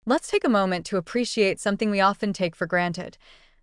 Let's take a moment to appreciate something we often take for granted: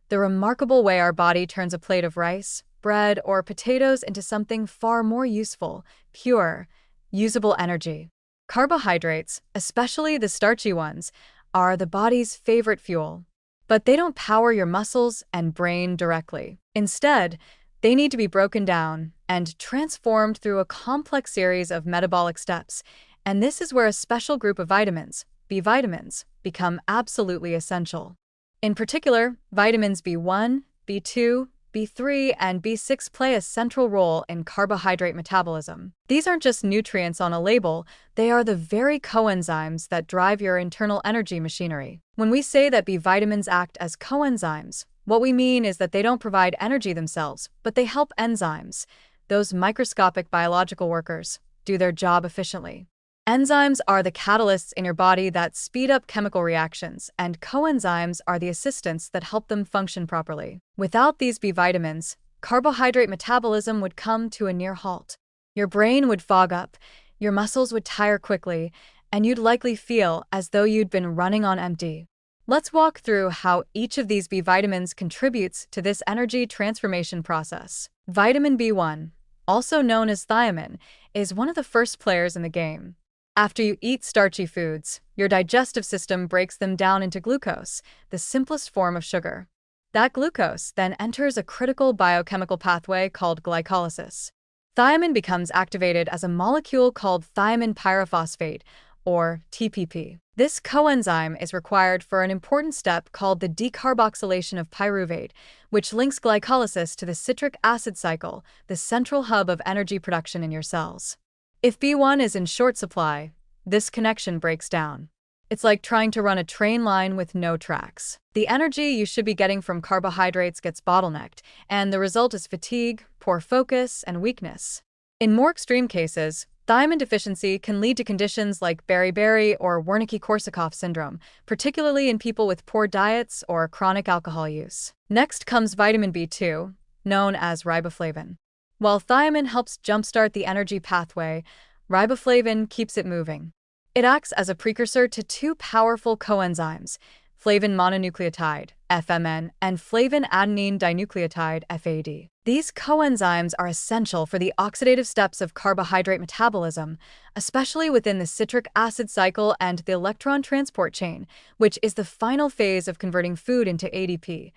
the remarkable way our body turns a plate of rice, bread, or potatoes into something far more useful, pure, usable energy. Carbohydrates, especially the starchy ones, are the body's favorite fuel. But they don't power your muscles and brain directly. Instead, they need to be broken down and transformed through a complex series of metabolic steps. And this is where a special group of vitamins, B vitamins, become absolutely essential. In particular, vitamins B1, B2, B3, and B6 play a central role in carbohydrate metabolism. These aren't just nutrients on a label, they are the very coenzymes that drive your internal energy machinery. When we say that B vitamins act as coenzymes, what we mean is that they don't provide energy themselves, but they help enzymes, those microscopic biological workers, do their job efficiently. Enzymes are the catalysts in your body that speed up chemical reactions, and coenzymes are the assistants that help them function properly. Without these B vitamins, carbohydrate metabolism would come to a near halt. Your brain would fog up, your muscles would tire quickly, and you'd likely feel as though you'd been running on empty. Let's walk through how each of these B vitamins contributes to this energy transformation process. Vitamin B1, also known as thiamine, is one of the first players in the game. After you eat starchy foods, your digestive system breaks them down into glucose, the simplest form of sugar. That glucose then enters a critical biochemical pathway called glycolysis. Thiamine becomes activated as a molecule called thiamine pyrophosphate, or TPP. This coenzyme is required for an important step called the decarboxylation of pyruvate, which links glycolysis to the citric acid cycle, the central hub of energy production in your cells. If B1 is in short supply, this connection breaks down. It's like trying to run a train line with no tracks. The energy you should be getting from carbohydrates gets bottlenecked, and the result is fatigue, poor focus, and weakness. In more extreme cases, thiamine deficiency can lead to conditions like beriberi or Wernicke-Korsakoff syndrome, particularly in people with poor diets or chronic alcohol use. Next comes vitamin B2, known as riboflavin. While thiamine helps jumpstart the energy pathway, riboflavin keeps it moving. It acts as a precursor to two powerful coenzymes, flavin mononucleotide, FMN, and flavin adenine dinucleotide, FAD. These coenzymes are essential for the oxidative steps of carbohydrate metabolism, especially within the citric acid cycle and the electron transport chain, which is the final phase of converting food into ADP,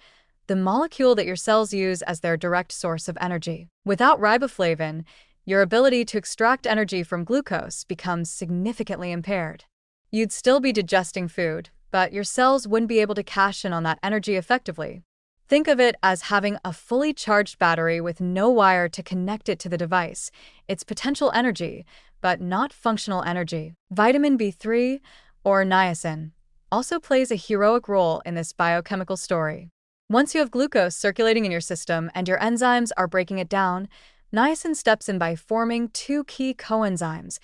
the molecule that your cells use as their direct source of energy. Without riboflavin, your ability to extract energy from glucose becomes significantly impaired. You'd still be digesting food, but your cells wouldn't be able to cash in on that energy effectively. Think of it as having a fully charged battery with no wire to connect it to the device. It's potential energy, but not functional energy. Vitamin B3, or niacin, also plays a heroic role in this biochemical story. Once you have glucose circulating in your system and your enzymes are breaking it down, niacin steps in by forming two key coenzymes,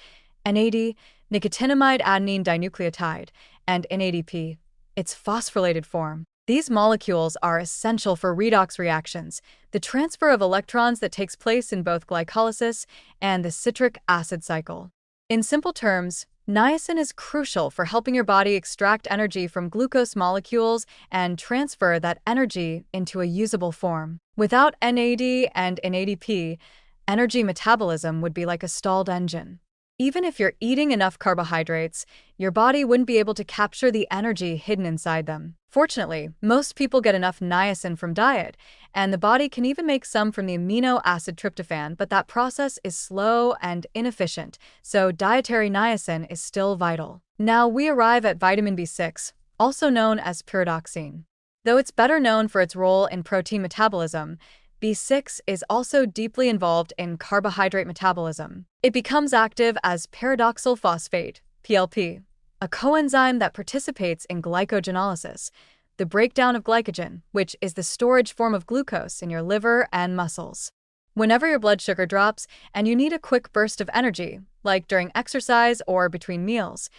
NAD, nicotinamide adenine dinucleotide, and NADP, its phosphorylated form. These molecules are essential for redox reactions, the transfer of electrons that takes place in both glycolysis and the citric acid cycle. In simple terms, niacin is crucial for helping your body extract energy from glucose molecules and transfer that energy into a usable form. Without NAD and NADP, energy metabolism would be like a stalled engine. Even if you're eating enough carbohydrates, your body wouldn't be able to capture the energy hidden inside them. Fortunately, most people get enough niacin from diet, and the body can even make some from the amino acid tryptophan, but that process is slow and inefficient, so dietary niacin is still vital. Now we arrive at vitamin B6, also known as pyridoxine. Though it's better known for its role in protein metabolism, B6 is also deeply involved in carbohydrate metabolism. It becomes active as pyridoxal phosphate, PLP, a coenzyme that participates in glycogenolysis, the breakdown of glycogen, which is the storage form of glucose in your liver and muscles. Whenever your blood sugar drops and you need a quick burst of energy, like during exercise or between meals,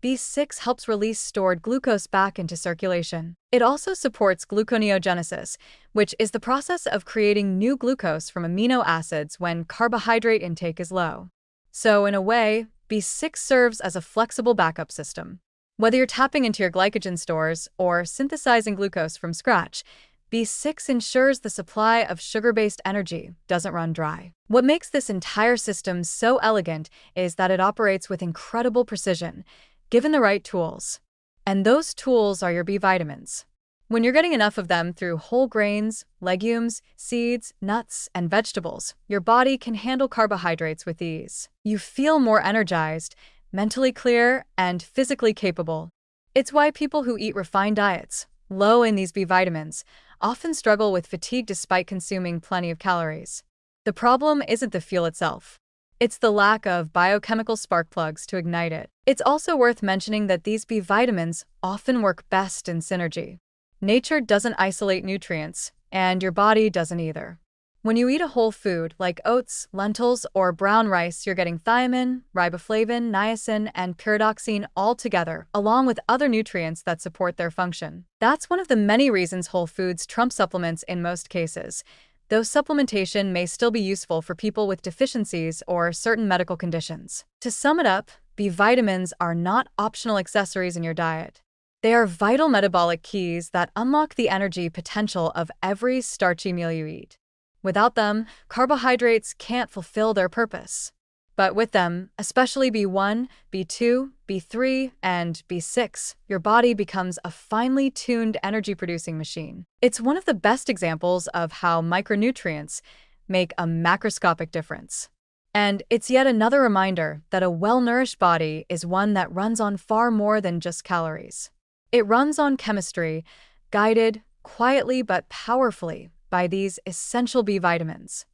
B6 helps release stored glucose back into circulation. It also supports gluconeogenesis, which is the process of creating new glucose from amino acids when carbohydrate intake is low. So, in a way, B6 serves as a flexible backup system. Whether you're tapping into your glycogen stores or synthesizing glucose from scratch, B6 ensures the supply of sugar-based energy doesn't run dry. What makes this entire system so elegant is that it operates with incredible precision, given the right tools. And those tools are your B vitamins. When you're getting enough of them through whole grains, legumes, seeds, nuts, and vegetables, your body can handle carbohydrates with ease. You feel more energized, mentally clear, and physically capable. It's why people who eat refined diets, low in these B vitamins, often struggle with fatigue despite consuming plenty of calories. The problem isn't the fuel itself. It's the lack of biochemical spark plugs to ignite it. It's also worth mentioning that these B vitamins often work best in synergy. Nature doesn't isolate nutrients, and your body doesn't either. When you eat a whole food like oats, lentils, or brown rice, you're getting thiamine, riboflavin, niacin, and pyridoxine all together, along with other nutrients that support their function. That's one of the many reasons whole foods trump supplements in most cases, though supplementation may still be useful for people with deficiencies or certain medical conditions. To sum it up, B vitamins are not optional accessories in your diet. They are vital metabolic keys that unlock the energy potential of every starchy meal you eat. Without them, carbohydrates can't fulfill their purpose. But with them, especially B1, B2, B3, and B6, your body becomes a finely tuned energy-producing machine. It's one of the best examples of how micronutrients make a macroscopic difference. And it's yet another reminder that a well-nourished body is one that runs on far more than just calories. It runs on chemistry, guided quietly but powerfully by these essential B vitamins.